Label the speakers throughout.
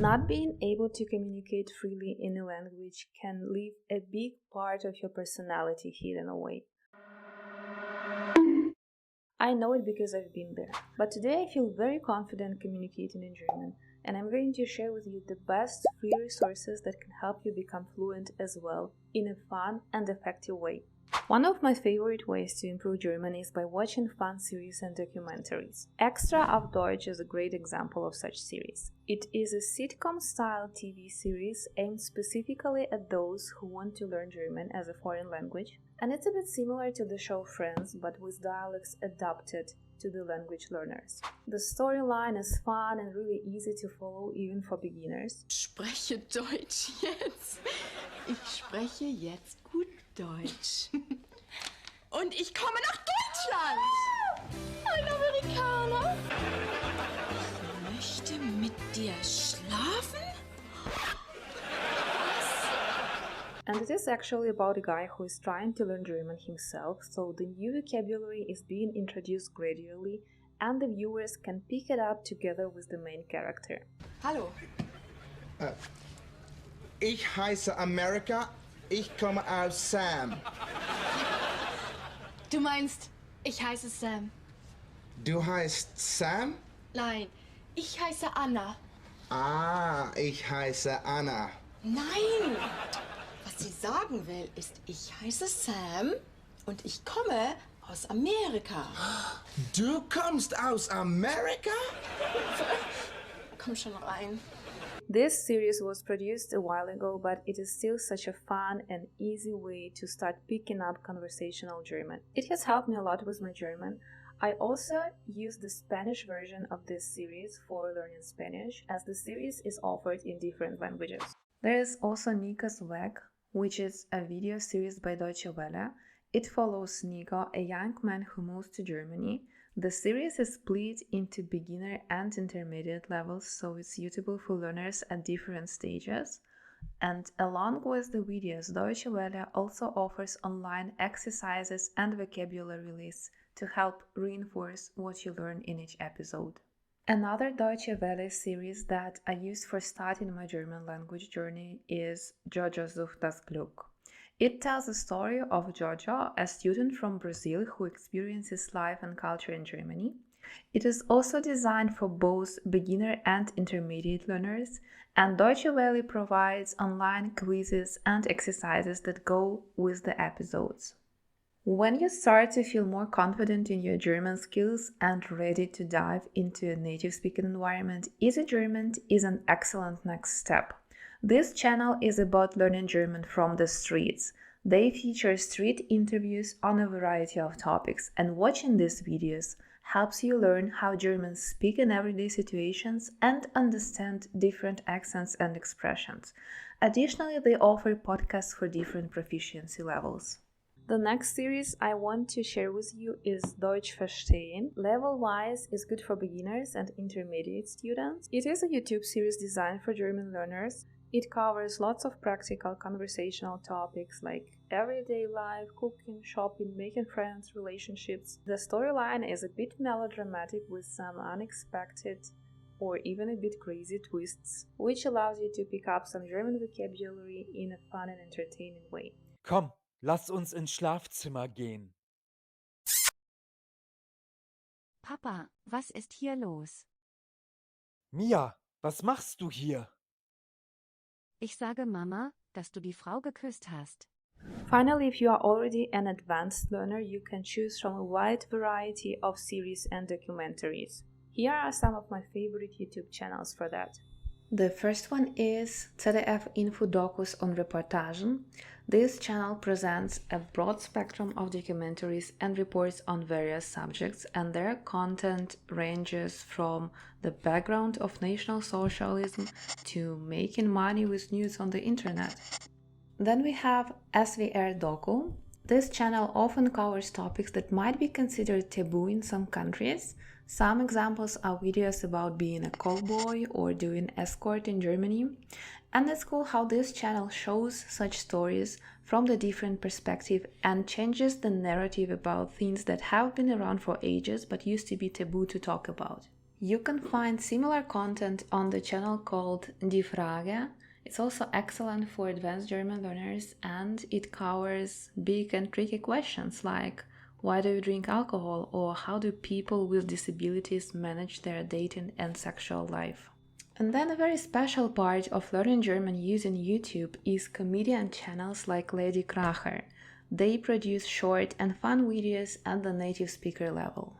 Speaker 1: Not being able to communicate freely in a language can leave a big part of your personality hidden away. I know it because I've been there, but today I feel very confident communicating in German, and I'm going to share with you the best free resources that can help you become fluent as well, in a fun and effective way. One of my favorite ways to improve German is by watching fun series and documentaries. SWR Deutsch is a great example of such series. It is a sitcom-style TV series aimed specifically at those who want to learn German as a foreign language, and it's a bit similar to the show Friends, but with dialects adapted to the language learners. The storyline is fun and really easy to follow even for beginners.
Speaker 2: Ich spreche Deutsch jetzt. Ich spreche jetzt gut Deutsch. Und ich komme nach Deutschland. Ein Amerikaner. Ich möchte mit dir schlafen?
Speaker 1: And it is actually about a guy who is trying to learn German himself, so the new vocabulary is being introduced gradually and the viewers can pick it up together with the main character.
Speaker 2: Hallo.
Speaker 3: Ich heiße Amerika, ich komme aus Sam.
Speaker 2: Du meinst, ich heiße Sam.
Speaker 3: Du heißt Sam?
Speaker 2: Nein, ich heiße Anna.
Speaker 3: Ah, ich heiße Anna.
Speaker 2: Nein! Was sie sagen will, ist, ich heiße Sam und ich komme aus Amerika.
Speaker 3: Du kommst aus Amerika?
Speaker 2: Komm schon rein.
Speaker 1: This series was produced a while ago, but it is still such a fun and easy way to start picking up conversational German. It has helped me a lot with my German. I also use the Spanish version of this series for learning Spanish, as the series is offered in different languages. There is also Nicos Weg, which is a video series by Deutsche Welle. It follows Nico, a young man who moves to Germany. The series is split into beginner and intermediate levels, so it's suitable for learners at different stages. And along with the videos, Deutsche Welle also offers online exercises and vocabulary lists to help reinforce what you learn in each episode. Another Deutsche Welle series that I use for starting my German language journey is Jojo sucht das Glück. It tells the story of Jojo, a student from Brazil who experiences life and culture in Germany. It is also designed for both beginner and intermediate learners, and Deutsche Welle provides online quizzes and exercises that go with the episodes. When you start to feel more confident in your German skills and ready to dive into a native speaking environment, Easy German is an excellent next step. This channel is about learning German from the streets. They feature street interviews on a variety of topics, and watching these videos helps you learn how Germans speak in everyday situations and understand different accents and expressions. Additionally, they offer podcasts for different proficiency levels. The next series I want to share with you is Deutsch verstehen. Level-wise is good for beginners and intermediate students. It is a YouTube series designed for German learners. It covers lots of practical conversational topics like everyday life, cooking, shopping, making friends, relationships. The storyline is a bit melodramatic with some unexpected or even a bit crazy twists, which allows you to pick up some German vocabulary in a fun and entertaining way.
Speaker 4: Komm, lass uns ins Schlafzimmer gehen.
Speaker 5: Papa, was ist hier los?
Speaker 4: Mia, was machst du hier?
Speaker 5: Ich sage Mama, dass du die Frau geküsst hast.
Speaker 1: Finally, if you are already an advanced learner, you can choose from a wide variety of series and documentaries. Here are some of my favorite YouTube channels for that. The first one is ZDFinfo Dokus on Reportagen. This channel presents a broad spectrum of documentaries and reports on various subjects, and their content ranges from the background of National Socialism to making money with news on the internet. Then we have SWR Doku. This channel often covers topics that might be considered taboo in some countries. Some examples are videos about being a callboy or doing escort in Germany. And it's cool how this channel shows such stories from the different perspective and changes the narrative about things that have been around for ages but used to be taboo to talk about. You can find similar content on the channel called Die Frage. It's also excellent for advanced German learners, and it covers big and tricky questions like why do you drink alcohol, or how do people with disabilities manage their dating and sexual life. And then a very special part of learning German using YouTube is comedian channels like Lady Kracher. They produce short and fun videos at the native speaker level.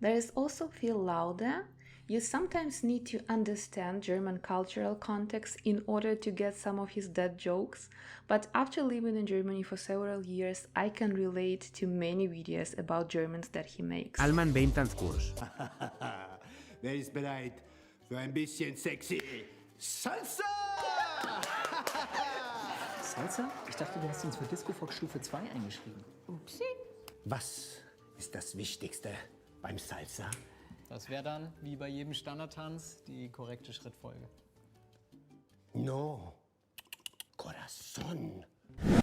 Speaker 1: There is also Phil Laude. You sometimes need to understand German cultural context in order to get some of his dad jokes, but after living in Germany for several years, I can relate to many videos about Germans that he makes.
Speaker 6: Allmann beim Tanzkurs. Wer ist bereit für ein bisschen sexy Salsa?
Speaker 7: Salsa? Ich dachte, du hast uns für Discofox Stufe 2 eingeschrieben.
Speaker 2: Upsi.
Speaker 6: Was ist das Wichtigste beim Salsa?
Speaker 8: Das wäre dann, wie bei jedem Standardtanz, die korrekte Schrittfolge.
Speaker 6: No, corazón.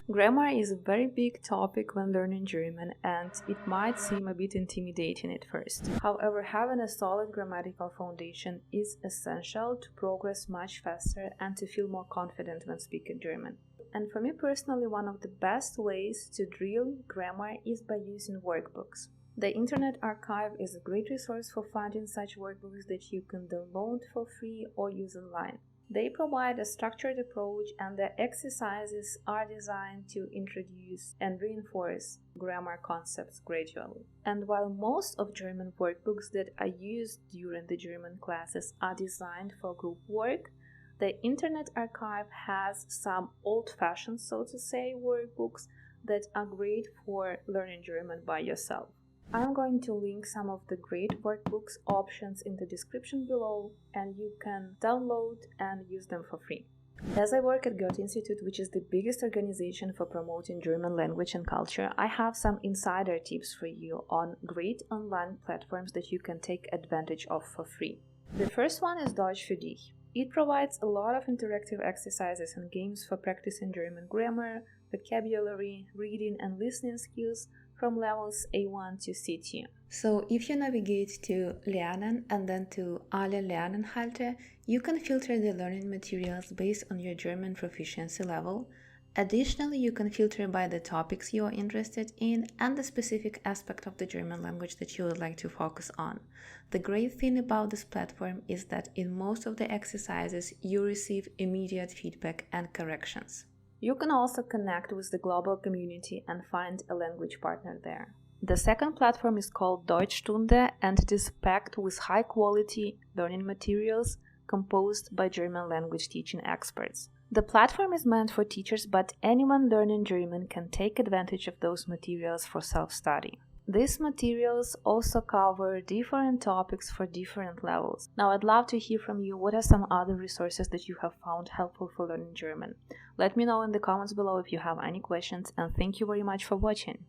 Speaker 1: Grammar is a very big topic when learning German, and it might seem a bit intimidating at first. However, having a solid grammatical foundation is essential to progress much faster and to feel more confident when speaking German. And for me personally, one of the best ways to drill grammar is by using workbooks. The Internet Archive is a great resource for finding such workbooks that you can download for free or use online. They provide a structured approach, and the exercises are designed to introduce and reinforce grammar concepts gradually. And while most of German workbooks that are used during the German classes are designed for group work, the Internet Archive has some old-fashioned, so to say, workbooks that are great for learning German by yourself. I'm going to link some of the great workbooks options in the description below, and you can download and use them for free. As I work at Goethe Institute, which is the biggest organization for promoting German language and culture, I have some insider tips for you on great online platforms that you can take advantage of for free. The first one is Deutsch für dich. It provides a lot of interactive exercises and games for practicing German grammar, vocabulary, reading and listening skills from levels A1 to C2. So if you navigate to Lernen and then to Alle Lerninhalte, you can filter the learning materials based on your German proficiency level. Additionally, you can filter by the topics you are interested in and the specific aspect of the German language that you would like to focus on. The great thing about this platform is that in most of the exercises, you receive immediate feedback and corrections. You can also connect with the global community and find a language partner there. The second platform is called Deutschstunde, and it is packed with high-quality learning materials composed by German language teaching experts. The platform is meant for teachers, but anyone learning German can take advantage of those materials for self-study. These materials also cover different topics for different levels. Now, I'd love to hear from you. What are some other resources that you have found helpful for learning German? Let me know in the comments below if you have any questions, and thank you very much for watching.